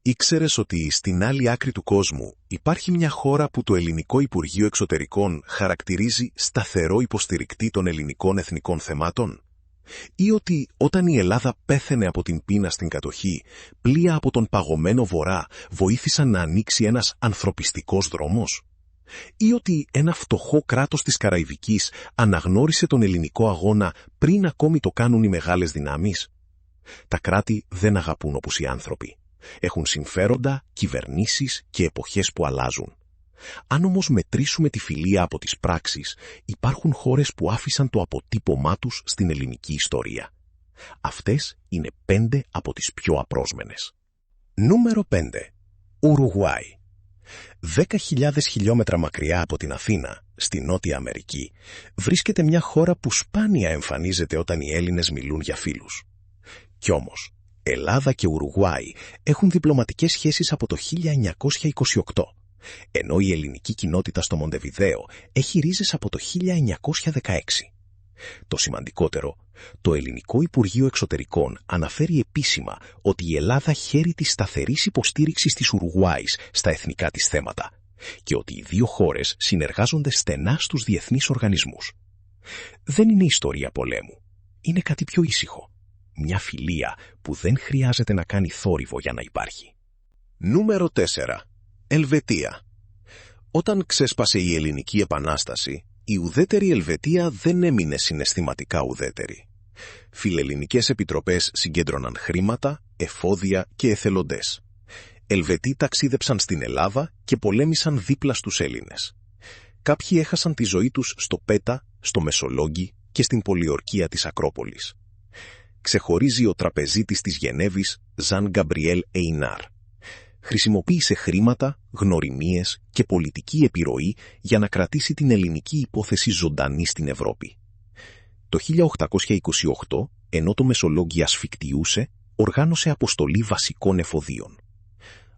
Ήξερες ότι στην άλλη άκρη του κόσμου υπάρχει μια χώρα που το Ελληνικό Υπουργείο Εξωτερικών χαρακτηρίζει σταθερό υποστηρικτή των ελληνικών εθνικών θεμάτων? Ή ότι όταν η Ελλάδα πέθαινε από την πείνα στην κατοχή, πλοία από τον παγωμένο Βορρά βοήθησαν να ανοίξει ένας ανθρωπιστικός δρόμος? Ή ότι ένα φτωχό κράτος της Καραϊβικής αναγνώρισε τον ελληνικό αγώνα πριν ακόμη το κάνουν οι μεγάλες δυνάμεις? Τα κράτη δεν αγαπούν όπως οι άνθρωποι. Έχουν συμφέροντα, κυβερνήσεις και εποχές που αλλάζουν. Αν όμως μετρήσουμε τη φιλία από τις πράξεις, υπάρχουν χώρες που άφησαν το αποτύπωμά τους στην ελληνική ιστορία. Αυτές είναι 5 από τις πιο απρόσμενες. Νούμερο 5. Ουρουγουάη. 10.000 χιλιόμετρα μακριά από την Αθήνα, στη Νότια Αμερική, βρίσκεται μια χώρα που σπάνια εμφανίζεται όταν οι Έλληνες μιλούν για φίλους. Κι όμως, Ελλάδα και Ουρουγουάη έχουν διπλωματικές σχέσεις από το 1928, ενώ η ελληνική κοινότητα στο Μοντεβιδέο έχει ρίζες από το 1916. Το σημαντικότερο, το Ελληνικό Υπουργείο Εξωτερικών αναφέρει επίσημα ότι η Ελλάδα χαίρει της σταθερής υποστήριξης της Ουρουγουάης στα εθνικά της θέματα και ότι οι δύο χώρες συνεργάζονται στενά στους διεθνείς οργανισμούς. Δεν είναι ιστορία πολέμου. Είναι κάτι πιο ήσυχο. Μια φιλία που δεν χρειάζεται να κάνει θόρυβο για να υπάρχει. Νούμερο 4. Ελβετία. Όταν ξέσπασε η Ελληνική Επανάσταση, η ουδέτερη Ελβετία δεν έμεινε συναισθηματικά ουδέτερη. Φιλελληνικές επιτροπές συγκέντρωναν χρήματα, εφόδια και εθελοντές. Ελβετοί ταξίδεψαν στην Ελλάδα και πολέμησαν δίπλα στους Έλληνες. Κάποιοι έχασαν τη ζωή τους στο Πέτα, στο Μεσολόγγι και στην πολιορκία της Ακρόπολης. Ξεχωρίζει ο τραπεζίτης της Γενέβης, Ζαν Γκαμπριέλ Εϊνάρ. Χρησιμοποίησε χρήματα, γνωριμίες και πολιτική επιρροή για να κρατήσει την ελληνική υπόθεση ζωντανή στην Ευρώπη. Το 1828, ενώ το Μεσολόγγι ασφικτιούσε, οργάνωσε αποστολή βασικών εφοδίων.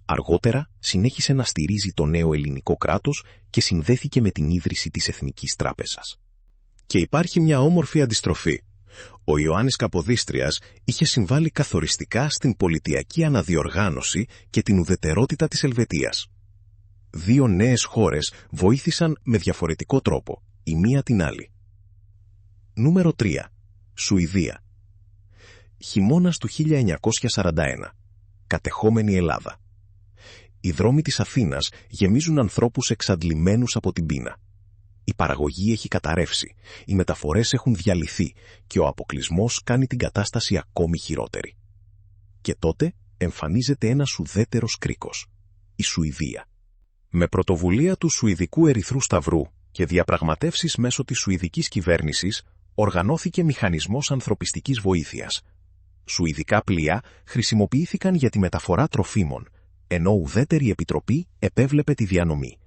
Αργότερα συνέχισε να στηρίζει το νέο ελληνικό κράτος και συνδέθηκε με την ίδρυση της Εθνικής Τράπεζας. Και υπάρχει μια όμορφη αντιστροφή. Ο Ιωάννης Καποδίστριας είχε συμβάλει καθοριστικά στην πολιτιακή αναδιοργάνωση και την ουδετερότητα της Ελβετίας. Δύο νέες χώρες βοήθησαν με διαφορετικό τρόπο, η μία την άλλη. Νούμερο 3. Σουηδία. Χειμώνας του 1941. Κατεχόμενη Ελλάδα. Οι δρόμοι της Αθήνας γεμίζουν ανθρώπους εξαντλημένους από την πείνα. Η παραγωγή έχει καταρρεύσει, οι μεταφορές έχουν διαλυθεί και ο αποκλεισμός κάνει την κατάσταση ακόμη χειρότερη. Και τότε εμφανίζεται ένας ουδέτερος κρίκος, η Σουηδία. Με πρωτοβουλία του Σουηδικού Ερυθρού Σταυρού και διαπραγματεύσεις μέσω της Σουηδικής κυβέρνησης, οργανώθηκε μηχανισμός ανθρωπιστικής βοήθειας. Σουηδικά πλοία χρησιμοποιήθηκαν για τη μεταφορά τροφίμων, ενώ ουδέτερη επιτροπή επέβλεπε τη διανομή.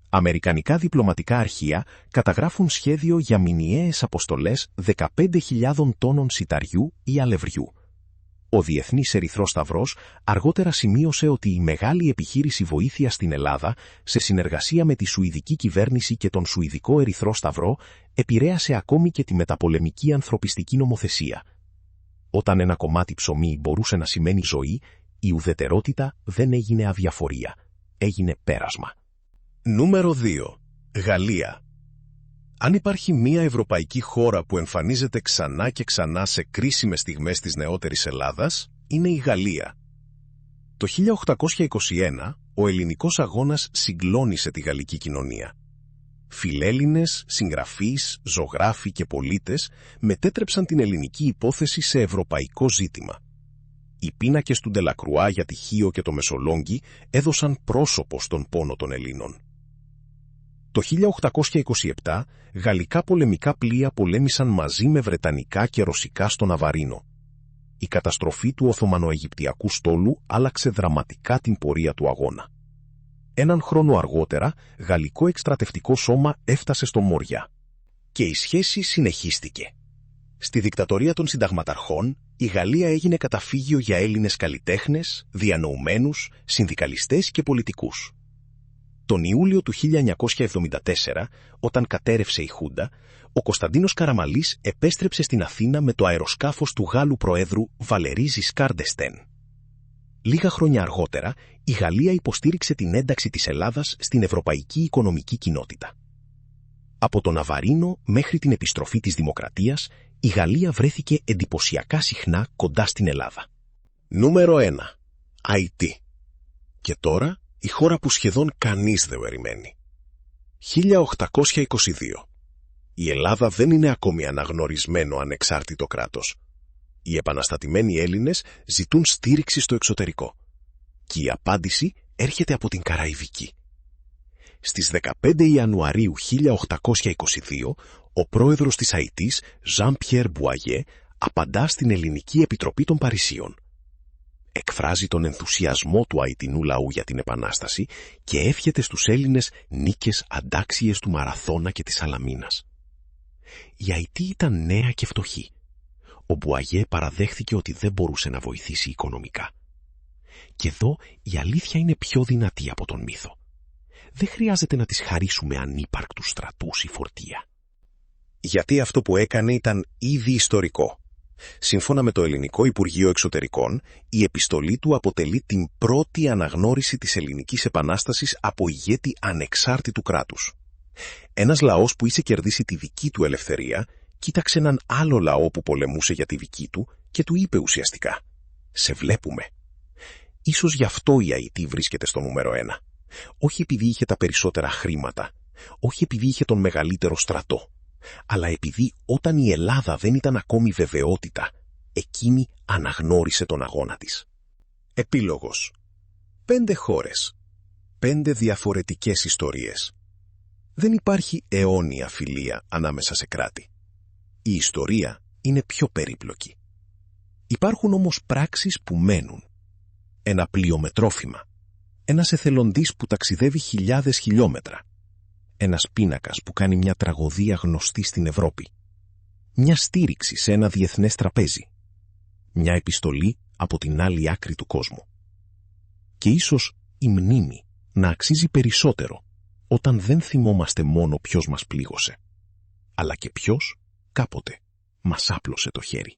Αμερικανικά διπλωματικά αρχεία καταγράφουν σχέδιο για μηνιαίες αποστολές 15.000 τόνων σιταριού ή αλευριού. Ο Διεθνής Ερυθρός Σταυρός αργότερα σημείωσε ότι η μεγάλη επιχείρηση βοήθειας στην Ελλάδα, σε συνεργασία με τη Σουηδική κυβέρνηση και τον Σουηδικό Ερυθρό Σταυρό, επηρέασε ακόμη και τη μεταπολεμική ανθρωπιστική νομοθεσία. Όταν ένα κομμάτι ψωμί μπορούσε να σημαίνει ζωή, η ουδετερότητα δεν έγινε αδιαφορία, έγινε πέρασμα. Νούμερο 2. Γαλλία. Αν υπάρχει μία ευρωπαϊκή χώρα που εμφανίζεται ξανά και ξανά σε κρίσιμες στιγμές της νεότερης Ελλάδας, είναι η Γαλλία. Το 1821, ο ελληνικός αγώνας συγκλώνησε τη γαλλική κοινωνία. Φιλέλληνες, συγγραφείς, ζωγράφοι και πολίτες μετέτρεψαν την ελληνική υπόθεση σε ευρωπαϊκό ζήτημα. Οι πίνακες του Ντελακρουά για τη Χίο και το Μεσολόγγι έδωσαν πρόσωπο στον πόνο των Ελλήνων. Το 1827, γαλλικά πολεμικά πλοία πολέμησαν μαζί με βρετανικά και ρωσικά στον Αβαρίνο. Η καταστροφή του Οθωμανοαιγυπτιακού στόλου άλλαξε δραματικά την πορεία του αγώνα. Έναν χρόνο αργότερα, γαλλικό εκστρατευτικό σώμα έφτασε στο Μόρια. Και η σχέση συνεχίστηκε. Στη δικτατορία των συνταγματαρχών, η Γαλλία έγινε καταφύγιο για Έλληνες καλλιτέχνες, διανοουμένους, συνδικαλιστές και πολιτικούς. Τον Ιούλιο του 1974, όταν κατέρευσε η Χούντα, ο Κωνσταντίνος Καραμαλής επέστρεψε στην Αθήνα με το αεροσκάφος του Γάλλου Προέδρου Βαλερί Ζισκάρ ντ'Εστέν. λίγα χρόνια αργότερα, η Γαλλία υποστήριξε την ένταξη της Ελλάδας στην Ευρωπαϊκή Οικονομική Κοινότητα. Από το Ναβαρίνο μέχρι την επιστροφή της Δημοκρατίας, η Γαλλία βρέθηκε εντυπωσιακά συχνά κοντά στην Ελλάδα. Νούμερο 1. Αϊτή. Και τώρα, η χώρα που σχεδόν κανείς δεν περιμένει. 1822. Η Ελλάδα δεν είναι ακόμη αναγνωρισμένο ανεξάρτητο κράτος. Οι επαναστατημένοι Έλληνες ζητούν στήριξη στο εξωτερικό. Και η απάντηση έρχεται από την Καραϊβική. Στις 15 Ιανουαρίου 1822, ο πρόεδρος της Αϊτής, Jean-Pierre Boyer, απαντά στην Ελληνική Επιτροπή των Παρισίων. Εκφράζει τον ενθουσιασμό του Αϊτινού λαού για την Επανάσταση και εύχεται στους Έλληνες νίκες αντάξιες του Μαραθώνα και της Σαλαμίνας. Η Αϊτή ήταν νέα και φτωχή. Ο Μπουαγέ παραδέχθηκε ότι δεν μπορούσε να βοηθήσει οικονομικά. Και εδώ η αλήθεια είναι πιο δυνατή από τον μύθο. Δεν χρειάζεται να τις χαρίσουμε ανύπαρκτους στρατούς ή φορτία. Γιατί αυτό που έκανε ήταν ήδη ιστορικό. Σύμφωνα με το Ελληνικό Υπουργείο Εξωτερικών, η επιστολή του αποτελεί την πρώτη αναγνώριση της Ελληνικής Επανάστασης από ηγέτη ανεξάρτητου κράτους. Ένας λαός που είχε κερδίσει τη δική του ελευθερία, κοίταξε έναν άλλο λαό που πολεμούσε για τη δική του και του είπε ουσιαστικά «Σε βλέπουμε». Ίσως γι' αυτό η Αϊτή βρίσκεται στο νούμερο 1. Όχι επειδή είχε τα περισσότερα χρήματα, όχι επειδή είχε τον μεγαλύτερο στρατό, αλλά επειδή όταν η Ελλάδα δεν ήταν ακόμη βεβαιότητα, εκείνη αναγνώρισε τον αγώνα της. Επίλογος. 5 χώρες. 5 διαφορετικές ιστορίες. Δεν υπάρχει αιώνια φιλία ανάμεσα σε κράτη. Η ιστορία είναι πιο περίπλοκη. Υπάρχουν όμως πράξεις που μένουν. Ένα πλοίο με τρόφιμα. Ένας εθελοντής που ταξιδεύει χιλιάδες χιλιόμετρα. Ένας πίνακας που κάνει μια τραγωδία γνωστή στην Ευρώπη. Μια στήριξη σε ένα διεθνές τραπέζι. Μια επιστολή από την άλλη άκρη του κόσμου. Και ίσως η μνήμη να αξίζει περισσότερο όταν δεν θυμόμαστε μόνο ποιος μας πλήγωσε, αλλά και ποιος κάποτε μας άπλωσε το χέρι.